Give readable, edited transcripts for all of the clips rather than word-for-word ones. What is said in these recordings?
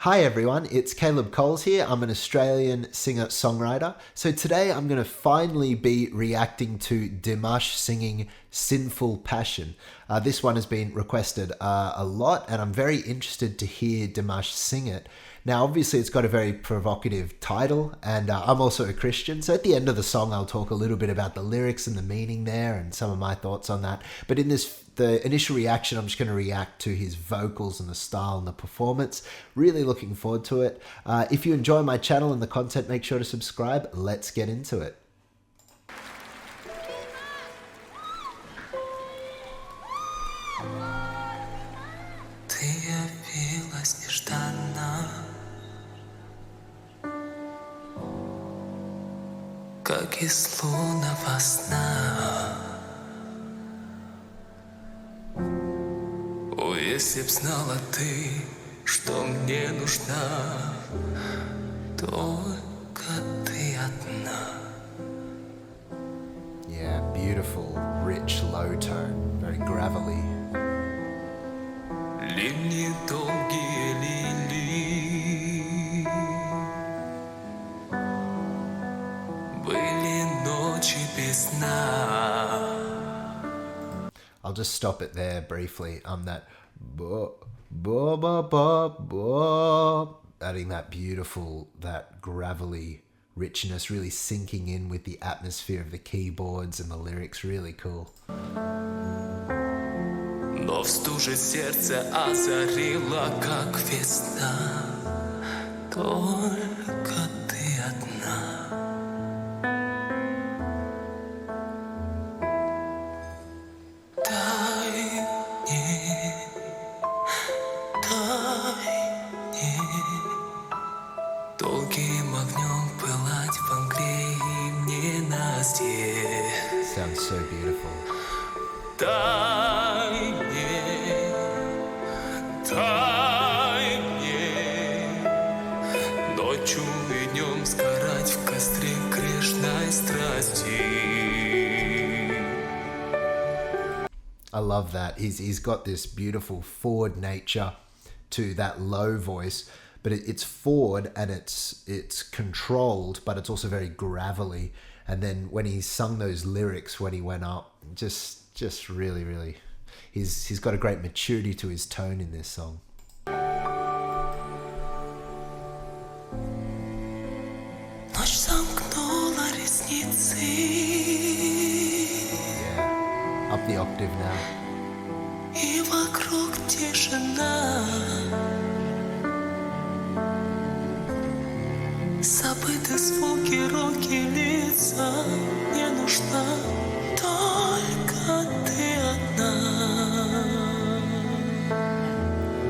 Hi everyone, it's Caleb Coles here. I'm an Australian singer-songwriter. So today I'm going to finally be reacting to Dimash singing Sinful Passion. This one has been requested a lot and I'm very interested to hear Dimash sing it. Now obviously it's got a very provocative title and I'm also a Christian, so at the end of the song I'll talk a little bit about the lyrics and the meaning there and some of my thoughts on that. But in the initial reaction, I'm just going to react to his vocals and the style and the performance. Really looking forward to it. If you enjoy my channel and the content, make sure to subscribe. Let's get into it. Ты явилась нежданно, как из лунного сна. О, если б знала ты, что мне нужна, только ты одна. Yeah, beautiful, rich, low tone, very gravelly. Линии долгие лилии, были ночи без сна. I'll just stop it there briefly. That bo bo bo bo bo, adding that beautiful, that gravelly richness, really sinking in with the atmosphere of the keyboards and the lyrics. Really cool. Но в стуже сердце озарило, как весна. Только ты одна. Долгим огнем пылать в мгле и в ненастье. Sounds so beautiful. Дай мне ночью и днем сгорать в костре грешной страсти. I love that. He's got this beautiful forward nature to that low voice, but it's forward and it's controlled, but it's also very gravelly. And then when he sung those lyrics when he went up, just really, he's got a great maturity to his tone in this song. Ночь сомкнула ресницы. Yeah, up the octave now. И вокруг тишина. Забыты звуки, руки, лица. Не нужна только ты одна.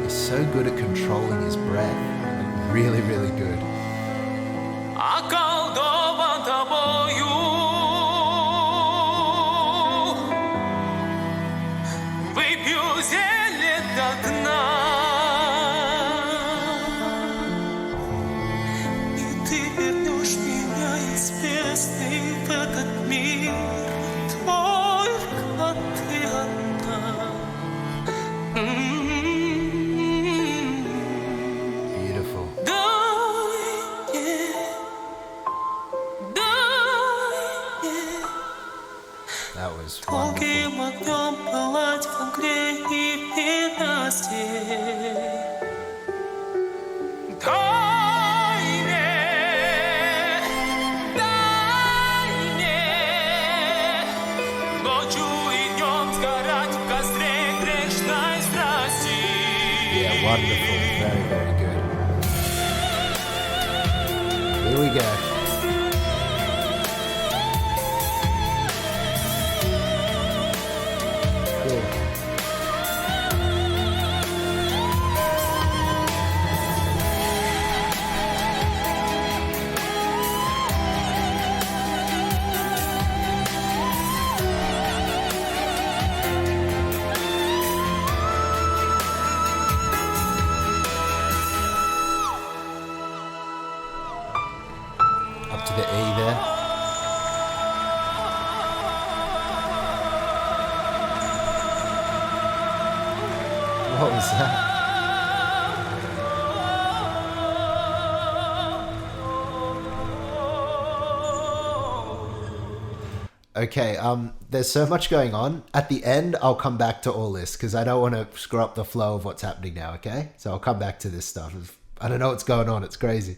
He's so good at controlling his breath. Really good. Околдован тобою. Выпью зелье до дна. И ты вернешь меня из бездны в этот мир. Только ты одна. Beautiful. That was wonderful. Долгим огнем пылать в мгле и в ненастье. Дай мне ночью и днем сгорать в костре грешной страсти. Yeah, wonderful. Very good. Here we go. Cool. Up to the E there. What was that? Okay, there's so much going on. At the end, I'll come back to all this because I don't want to screw up the flow of what's happening now, okay? So I'll come back to this stuff. I don't know what's going on. It's crazy.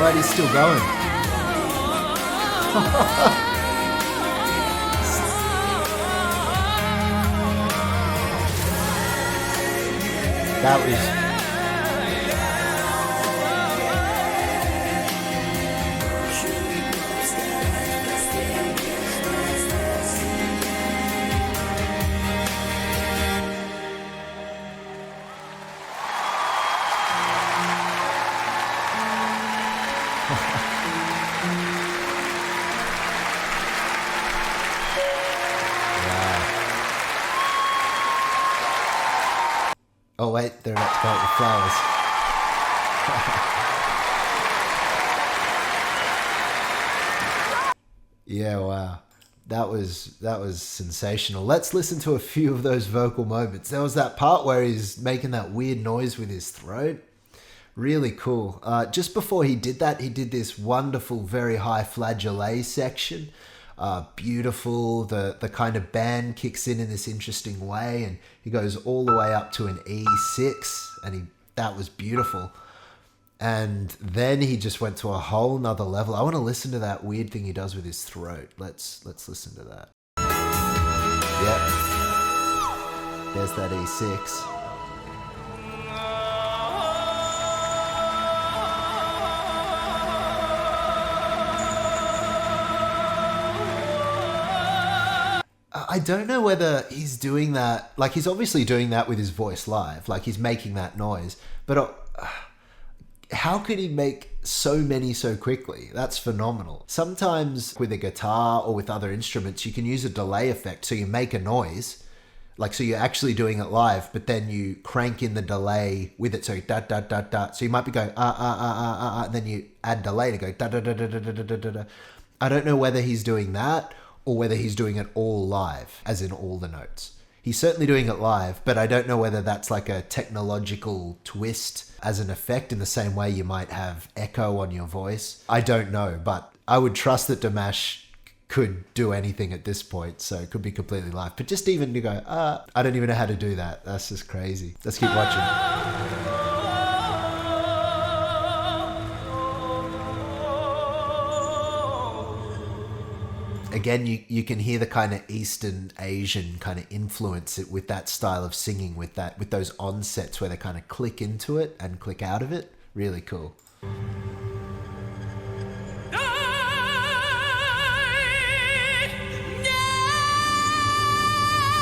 Right, he's still going. That was... Oh wait, they're about to go out with flowers. Yeah, wow. That was sensational. Let's listen to a few of those vocal moments. There was that part where he's making that weird noise with his throat. Really cool. Just before he did that, he did this wonderful, very high flageolet section. Beautiful. The kind of band kicks in this interesting way, and he goes all the way up to an E6, and that was beautiful. And then he just went to a whole nother level. I want to listen to that weird thing he does with his throat. Let's listen to that. Yep. There's that E6. I don't know whether he's doing that, like he's obviously doing that with his voice live, like he's making that noise, but how could he make so many so quickly? That's phenomenal. Sometimes with a guitar or with other instruments, you can use a delay effect so you make a noise, like so you're actually doing it live, but then you crank in the delay with it, so da da da da. So you might be going and then you add delay to go da da da da da da da da. I don't know whether he's doing that or whether he's doing it all live, as in all the notes. He's certainly doing it live, but I don't know whether that's like a technological twist as an effect in the same way you might have echo on your voice. I don't know, but I would trust that Dimash could do anything at this point, so it could be completely live. But just even to go, I don't even know how to do that. That's just crazy. Let's keep watching. Again, you can hear the kind of Eastern Asian kind of influence it with that style of singing, with those onsets where they kind of click into it and click out of it. Really cool.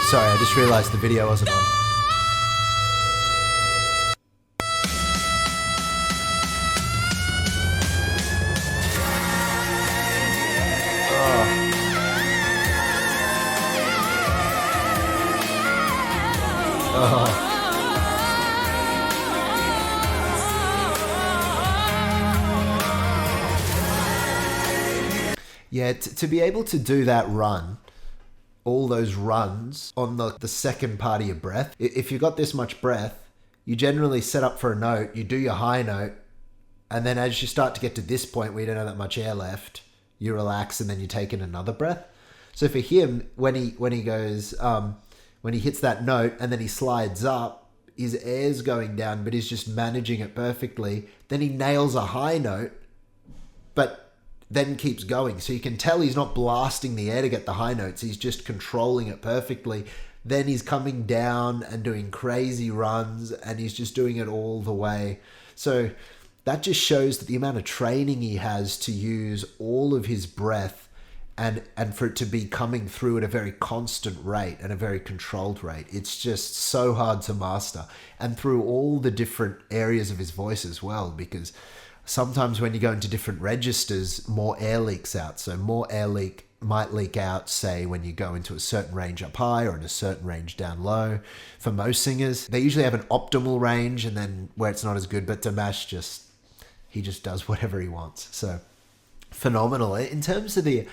Sorry, I just realized the video wasn't on. Yeah, to be able to do that run, all those runs on the second part of your breath, if you've got this much breath, you generally set up for a note, you do your high note, and then as you start to get to this point where you don't have that much air left, you relax and then you take in another breath. So for him, when he goes, when he hits that note and then he slides up, his air's going down, but he's just managing it perfectly. Then he nails a high note, but then keeps going. So you can tell he's not blasting the air to get the high notes. He's just controlling it perfectly. Then he's coming down and doing crazy runs, and he's just doing it all the way. So that just shows that the amount of training he has to use all of his breath and for it to be coming through at a very constant rate and a very controlled rate. It's just so hard to master. And through all the different areas of his voice as well, because sometimes when you go into different registers, more air leaks out. So more air leak might leak out, say, when you go into a certain range up high or in a certain range down low. For most singers, they usually have an optimal range and then where it's not as good, but Dimash he just does whatever he wants. So phenomenal. In terms of the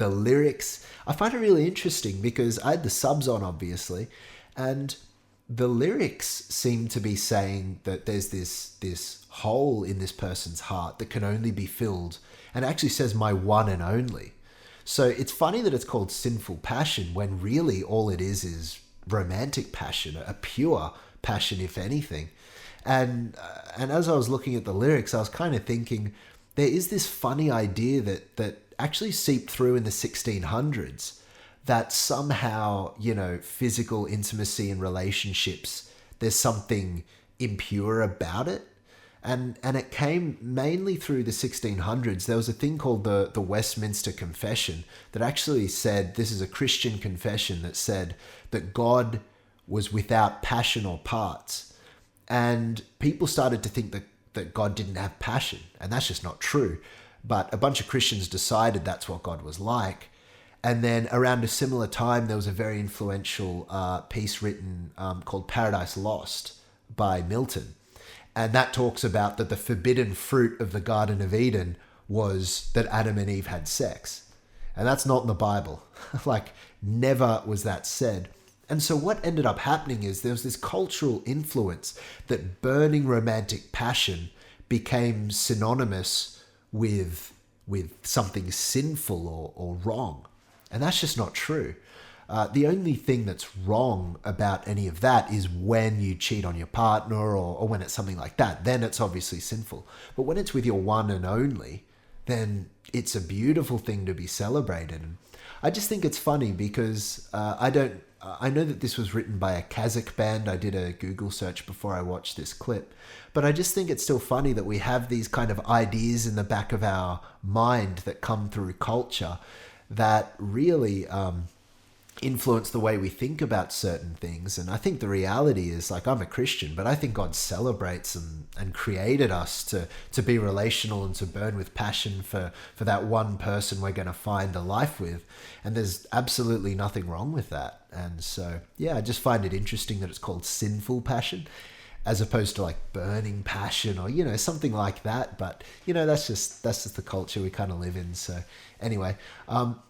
lyrics, I find it really interesting because I had the subs on, obviously, and the lyrics seem to be saying that there's this hole in this person's heart that can only be filled, and it actually says my one and only. So it's funny that it's called Sinful Passion when really all it is romantic passion, a pure passion, if anything. And as I was looking at the lyrics, I was kind of thinking there is this funny idea that actually seeped through in the 1600s, that somehow, physical intimacy and relationships, there's something impure about it. And it came mainly through the 1600s. There was a thing called the Westminster Confession that actually said, this is a Christian confession that said that God was without passion or parts. And people started to think that God didn't have passion, and that's just not true. But a bunch of Christians decided that's what God was like. And then around a similar time, there was a very influential piece written called Paradise Lost by Milton. And that talks about that the forbidden fruit of the Garden of Eden was that Adam and Eve had sex. And that's not in the Bible. Like, never was that said. And so what ended up happening is there was this cultural influence that burning romantic passion became synonymous with something sinful or wrong. And that's just not true. The only thing that's wrong about any of that is when you cheat on your partner or when it's something like that. Then it's obviously sinful. But when it's with your one and only, then it's a beautiful thing to be celebrated. And I just think it's funny because I know that this was written by a Kazakh band. I did a Google search before I watched this clip. But I just think it's still funny that we have these kind of ideas in the back of our mind that come through culture that really influence the way we think about certain things. And I think the reality is, like, I'm a Christian, but I think God celebrates and created us to be relational and to burn with passion for that one person we're going to find a life with. And there's absolutely nothing wrong with that. And so, yeah, I just find it interesting that it's called Sinful Passion as opposed to like burning passion or, something like that. But, that's just the culture we kind of live in. So anyway,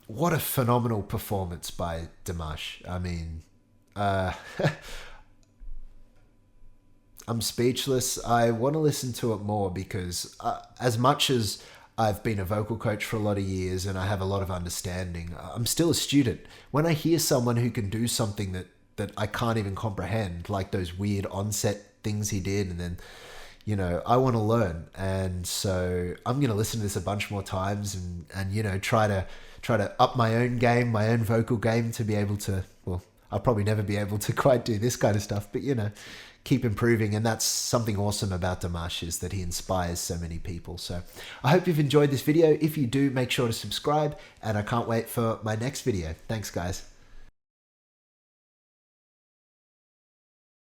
what a phenomenal performance by Dimash. I mean, I'm speechless. I want to listen to it more because as much as I've been a vocal coach for a lot of years and I have a lot of understanding, I'm still a student. When I hear someone who can do something that I can't even comprehend, like those weird onset things he did, and then, I want to learn. And so I'm going to listen to this a bunch more times and try to up my own game, my own vocal game to be able to, well, I'll probably never be able to quite do this kind of stuff, but, keep improving. And that's something awesome about Dimash, is that he inspires so many people. So I hope you've enjoyed this video. If you do, make sure to subscribe, and I can't wait for my next video. Thanks, guys.